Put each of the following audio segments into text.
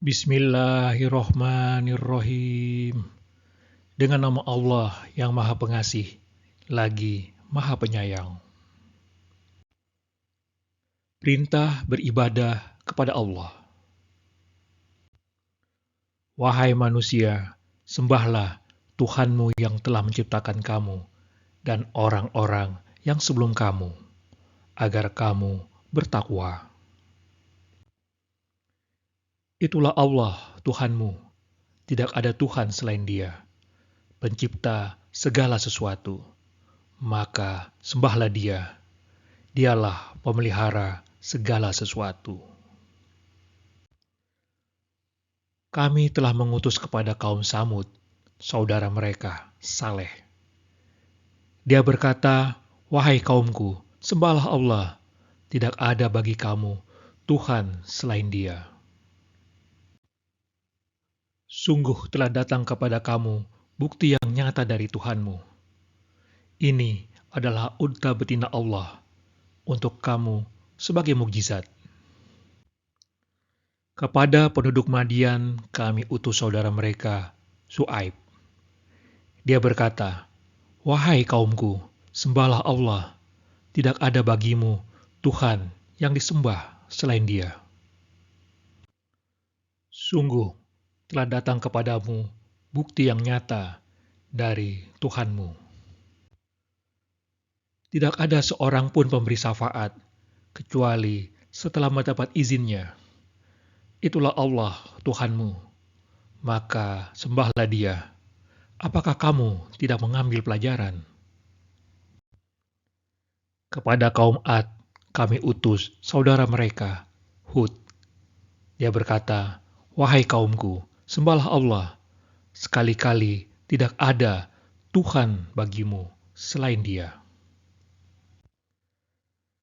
Bismillahirrohmanirrohim. Dengan nama Allah yang Maha Pengasih, lagi Maha Penyayang. Perintah beribadah kepada Allah. Wahai manusia, sembahlah Tuhanmu yang telah menciptakan kamu dan orang-orang yang sebelum kamu, agar kamu bertakwa. Itulah Allah, Tuhanmu. Tidak ada Tuhan selain Dia, pencipta segala sesuatu. Maka sembahlah Dia. Dialah pemelihara segala sesuatu. Kami telah mengutus kepada kaum Samud, saudara mereka, Saleh. Dia berkata, "Wahai kaumku, sembahlah Allah. Tidak ada bagi kamu Tuhan selain Dia. Sungguh telah datang kepada kamu bukti yang nyata dari Tuhanmu. Ini adalah unta betina Allah untuk kamu sebagai mukjizat." Kepada penduduk Madian kami utus saudara mereka, Syuaib. Dia berkata, "Wahai kaumku, sembahlah Allah. Tidak ada bagimu Tuhan yang disembah selain Dia. Sungguh telah datang kepadamu bukti yang nyata dari Tuhanmu. Tidak ada seorang pun pemberi syafaat, kecuali setelah mendapat izinnya. Itulah Allah, Tuhanmu. Maka sembahlah Dia. Apakah kamu tidak mengambil pelajaran?" Kepada kaum Ad, kami utus saudara mereka, Hud. Dia berkata, "Wahai kaumku, sembahlah Allah. Sekali-kali tidak ada Tuhan bagimu selain Dia."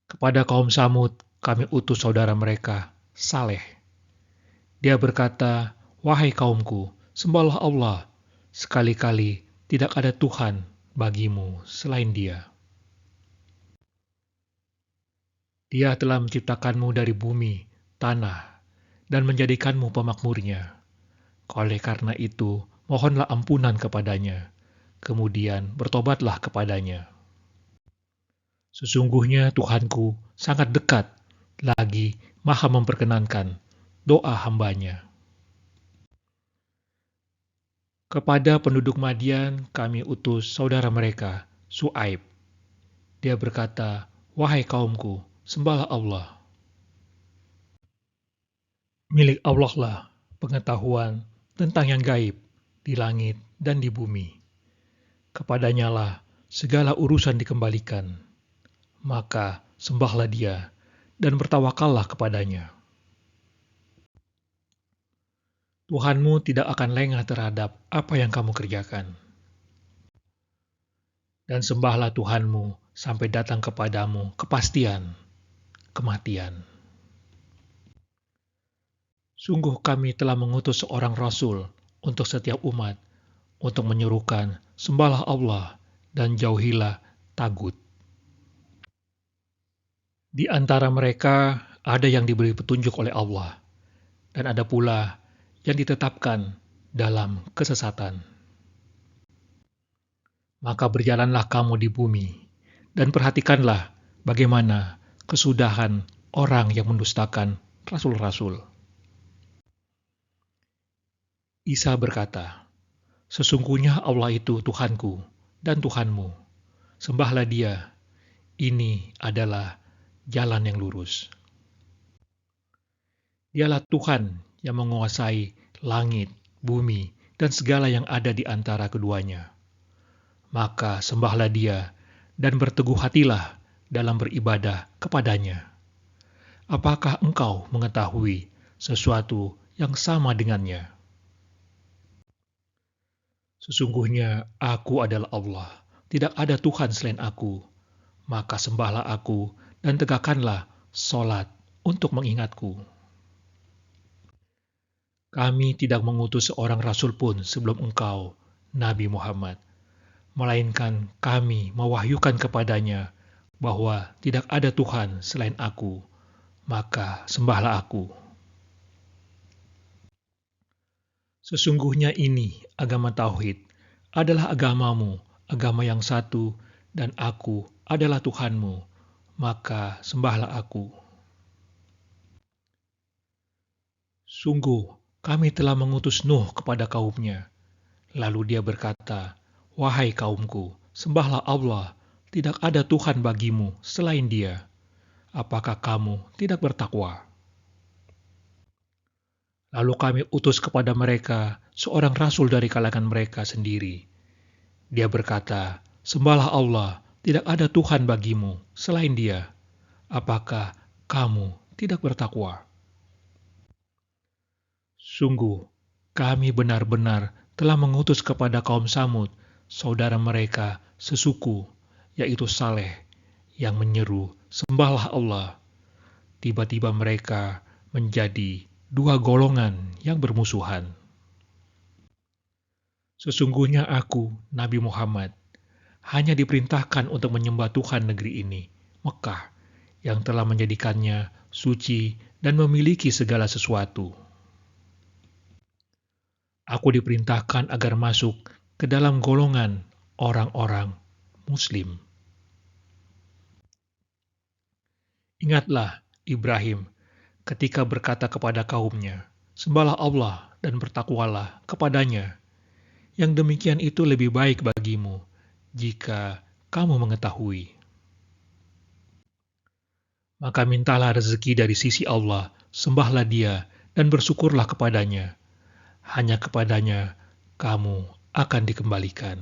Kepada kaum Samud, kami utus saudara mereka, Saleh. Dia berkata, "Wahai kaumku, sembahlah Allah. Sekali-kali tidak ada Tuhan bagimu selain Dia. Dia telah menciptakanmu dari bumi, tanah, dan menjadikanmu pemakmurnya. Oleh karena itu, mohonlah ampunan kepadanya, kemudian bertobatlah kepadanya. Sesungguhnya Tuhanku sangat dekat, lagi Maha memperkenankan doa hambanya. Kepada penduduk Madian kami utus saudara mereka, Syuaib. Dia berkata, "Wahai kaumku, sembahlah Allah. Milik Allah lah pengetahuan tentang yang gaib di langit dan di bumi. Kepadanya lah segala urusan dikembalikan. Maka sembahlah Dia dan bertawakallah kepadanya. Tuhanmu tidak akan lengah terhadap apa yang kamu kerjakan. Dan sembahlah Tuhanmu sampai datang kepadamu kepastian, kematian. Sungguh kami telah mengutus seorang Rasul untuk setiap umat, untuk menyerukan sembahlah Allah dan jauhilah tagut. Di antara mereka ada yang diberi petunjuk oleh Allah, dan ada pula yang ditetapkan dalam kesesatan. Maka berjalanlah kamu di bumi, dan perhatikanlah bagaimana kesudahan orang yang mendustakan rasul-rasul. Isa berkata, "Sesungguhnya Allah itu Tuhanku dan Tuhanmu. Sembahlah Dia. Ini adalah jalan yang lurus." Dialah Tuhan yang menguasai langit, bumi, dan segala yang ada di antara keduanya. Maka sembahlah Dia dan berteguh hatilah dalam beribadah kepadanya. Apakah engkau mengetahui sesuatu yang sama dengannya? Sesungguhnya aku adalah Allah, tidak ada Tuhan selain aku. Maka sembahlah aku dan tegakkanlah sholat untuk mengingatku. Kami tidak mengutus seorang rasul pun sebelum engkau, Nabi Muhammad, melainkan kami mewahyukan kepadanya bahwa tidak ada Tuhan selain aku, maka sembahlah aku. Sesungguhnya ini, agama Tauhid, adalah agamamu, agama yang satu, dan aku adalah Tuhanmu, maka sembahlah aku. Sungguh, kami telah mengutus Nuh kepada kaumnya. Lalu dia berkata, "Wahai kaumku, sembahlah Allah, tidak ada Tuhan bagimu selain Dia. Apakah kamu tidak bertakwa?" Lalu kami utus kepada mereka seorang rasul dari kalangan mereka sendiri. Dia berkata, "Sembahlah Allah, tidak ada Tuhan bagimu selain Dia. Apakah kamu tidak bertakwa?" Sungguh, kami benar-benar telah mengutus kepada kaum Samud, saudara mereka sesuku, yaitu Saleh, yang menyeru, "Sembahlah Allah." Tiba-tiba mereka menjadi dua golongan yang bermusuhan. Sesungguhnya aku, Nabi Muhammad, hanya diperintahkan untuk menyembah Tuhan negeri ini, Mekah, yang telah menjadikannya suci dan memiliki segala sesuatu. Aku diperintahkan agar masuk ke dalam golongan orang-orang Muslim. Ingatlah Ibrahim ketika berkata kepada kaumnya, "Sembahlah Allah dan bertakwalah kepadanya. Yang demikian itu lebih baik bagimu jika kamu mengetahui." Maka mintalah rezeki dari sisi Allah, sembahlah Dia dan bersyukurlah kepadanya. Hanya kepadanya kamu akan dikembalikan.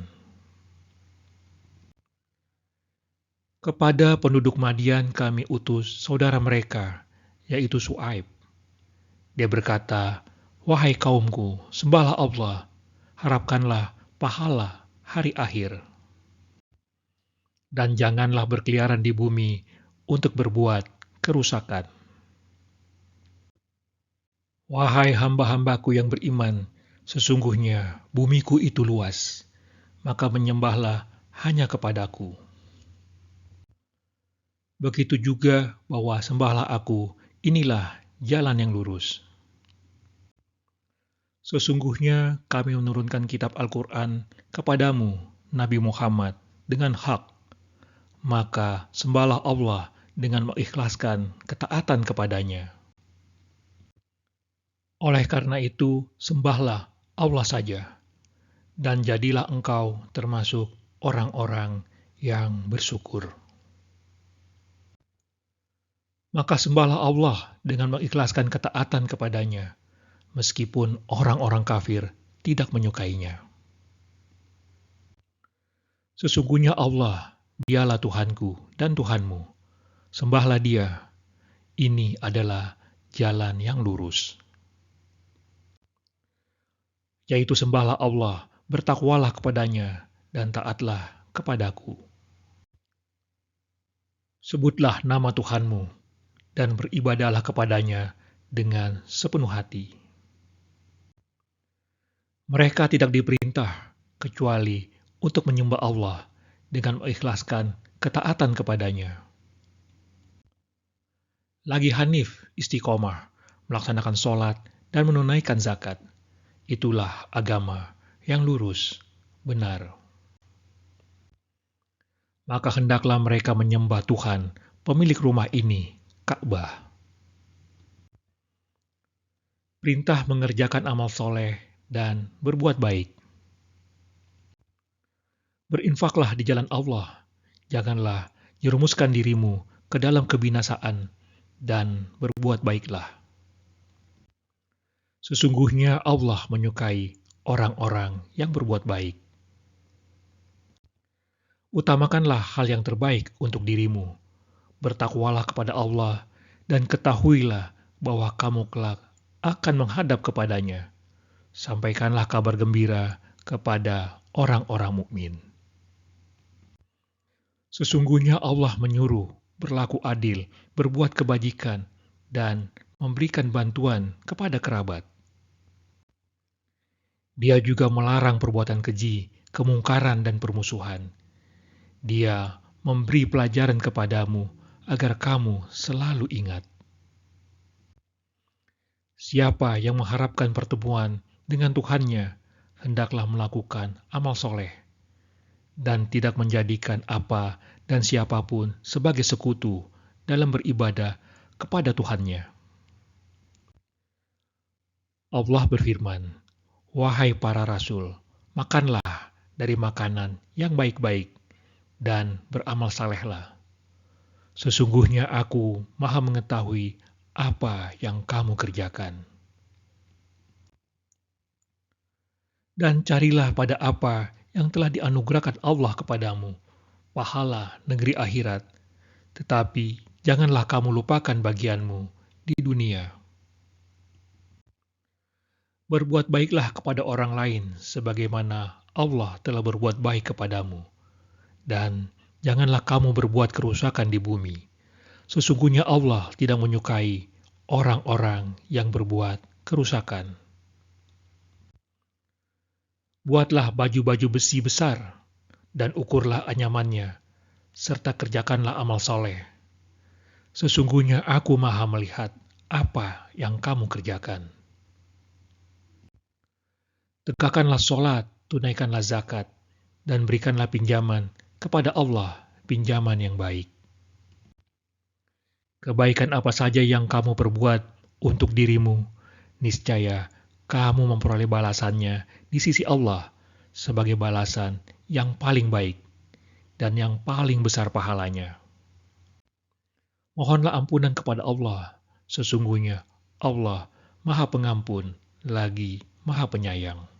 Kepada penduduk Madian kami utus saudara mereka, yaitu Su'aib. Dia berkata, "Wahai kaumku, sembahlah Allah, harapkanlah pahala hari akhir. Dan janganlah berkeliaran di bumi untuk berbuat kerusakan. Wahai hamba-hambaku yang beriman, sesungguhnya bumiku itu luas, maka menyembahlah hanya kepadaku. Begitu juga bahwa sembahlah aku, inilah jalan yang lurus." Sesungguhnya kami menurunkan kitab Al-Quran kepadamu, Nabi Muhammad, dengan hak. Maka sembahlah Allah dengan mengikhlaskan ketaatan kepadanya. Oleh karena itu, sembahlah Allah saja, dan jadilah engkau termasuk orang-orang yang bersyukur. Maka sembahlah Allah dengan mengikhlaskan ketaatan kepadanya, meskipun orang-orang kafir tidak menyukainya. Sesungguhnya Allah, Dialah Tuhanku dan Tuhanmu. Sembahlah Dia. Ini adalah jalan yang lurus. Yaitu sembahlah Allah, bertakwalah kepadanya, dan taatlah kepadaku. Sebutlah nama Tuhanmu, dan beribadahlah kepadanya dengan sepenuh hati. Mereka tidak diperintah kecuali untuk menyembah Allah dengan mengikhlaskan ketaatan kepadanya. Lagi hanif, istiqomah, melaksanakan sholat, dan menunaikan zakat. Itulah agama yang lurus, benar. Maka hendaklah mereka menyembah Tuhan, pemilik rumah ini, Ka'bah. Perintah mengerjakan amal soleh dan berbuat baik. Berinfaklah di jalan Allah, janganlah jerumuskan dirimu ke dalam kebinasaan, dan berbuat baiklah. Sesungguhnya Allah menyukai orang-orang yang berbuat baik. Utamakanlah hal yang terbaik untuk dirimu. Bertakwalah kepada Allah dan ketahuilah bahwa kamu kelak akan menghadap kepadanya. Sampaikanlah kabar gembira kepada orang-orang mukmin. Sesungguhnya Allah menyuruh berlaku adil, berbuat kebajikan, dan memberikan bantuan kepada kerabat. Dia juga melarang perbuatan keji, kemungkaran, dan permusuhan. Dia memberi pelajaran kepadamu agar kamu selalu ingat. Siapa yang mengharapkan pertemuan dengan Tuhannya, hendaklah melakukan amal soleh, dan tidak menjadikan apa dan siapapun sebagai sekutu dalam beribadah kepada Tuhannya. Allah berfirman, "Wahai para rasul, makanlah dari makanan yang baik-baik, dan beramal salehlah. Sesungguhnya aku maha mengetahui apa yang kamu kerjakan." Dan carilah pada apa yang telah dianugerahkan Allah kepadamu, pahala negeri akhirat, tetapi janganlah kamu lupakan bagianmu di dunia. Berbuat baiklah kepada orang lain sebagaimana Allah telah berbuat baik kepadamu. Dan janganlah kamu berbuat kerusakan di bumi. Sesungguhnya Allah tidak menyukai orang-orang yang berbuat kerusakan. Buatlah baju-baju besi besar dan ukurlah anyamannya, serta kerjakanlah amal soleh. Sesungguhnya aku maha melihat apa yang kamu kerjakan. Tegakkanlah sholat, tunaikanlah zakat, dan berikanlah pinjaman kepada Allah, pinjaman yang baik. Kebaikan apa saja yang kamu perbuat untuk dirimu, niscaya kamu memperoleh balasannya di sisi Allah sebagai balasan yang paling baik dan yang paling besar pahalanya. Mohonlah ampunan kepada Allah, sesungguhnya Allah Maha Pengampun lagi Maha Penyayang.